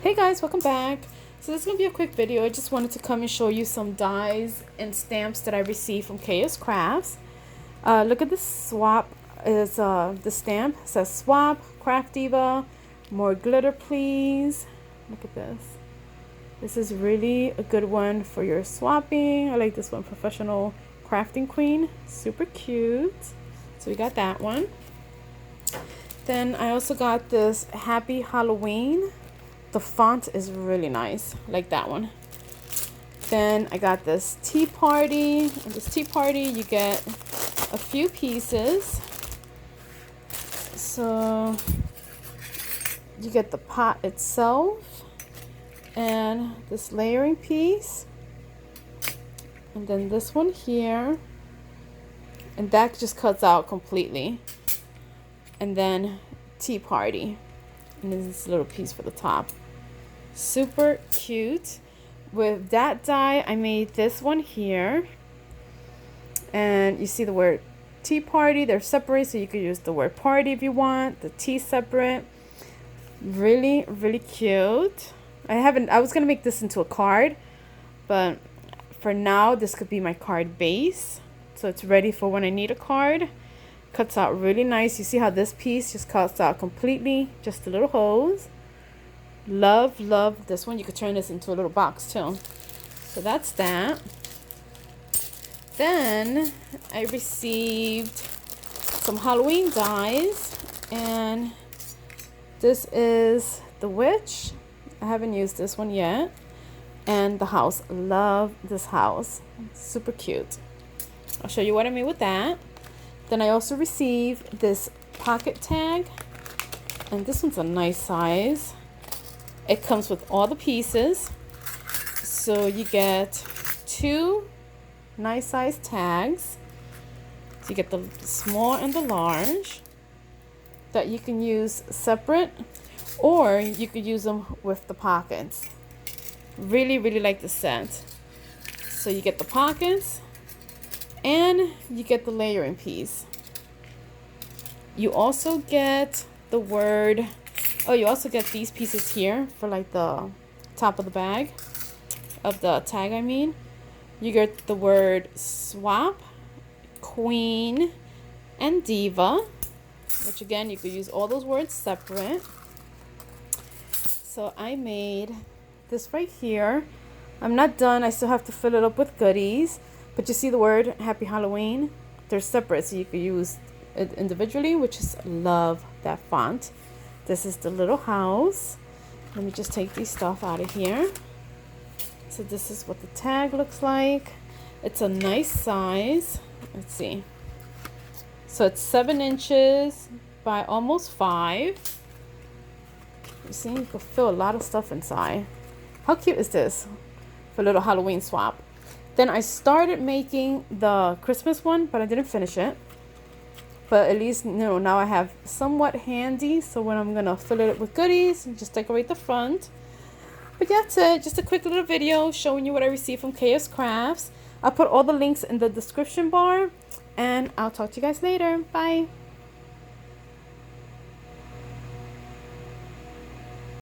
Hey guys, welcome back. So this is going to be a quick video. I just wanted to come and show you some dies and stamps that I received from KSCRAFTs. Look at this swap. Is the stamp it says swap, craft diva, more glitter please. Look at this. This is really a good one for your swapping. I like this one, professional crafting queen. Super cute. So we got that one. Then I also got this Happy Halloween. The font is really nice, like that one. Then I got this tea party. In this tea party, you get a few pieces. So you get the pot itself and this layering piece, and then this one here, and that just cuts out completely. And then tea party, and this little piece for the top. Super cute. With that die, I made this one here, and you see the word tea party. They're separate, so you could use the word party if you want. The tea separate. Really, really cute. I was gonna make this into a card, but for now this could be my card base, so it's ready for when I need a card. Cuts out really nice. You see how this piece just cuts out completely, just the little holes. Love this one. You could turn this into a little box too. So that's that. Then I received some Halloween dies, and this is the witch. I haven't used this one yet. And the house. Love this house. Super cute. I'll show you what I made with that. Then I also received this pocket tag, and this one's a nice size. It comes with all the pieces, so you get two nice size tags. So you get the small and the large that you can use separate, or you could use them with the pockets. Really like the set. So you get the pockets and you get the layering piece. You also get the word, you also get these pieces here for like the top of the bag, of the tag I mean. You get the word swap, queen, and diva, which again, you could use all those words separate. So I made this right here. I'm not done, I still have to fill it up with goodies. But you see the word Happy Halloween? They're separate, so you could use it individually, which is love that font. This is the little house. Let me just take these stuff out of here. So this is what the tag looks like. It's a nice size. Let's see. So it's 7 inches by almost 5. You see, you can fit a lot of stuff inside. How cute is this for a little Halloween swap? Then I started making the Christmas one, but I didn't finish it. But at least, now I have somewhat handy. So when I'm going to fill it with goodies and just decorate the front. But that's it. Just a quick little video showing you what I received from KSCRAFTs. I'll put all the links in the description bar. And I'll talk to you guys later. Bye.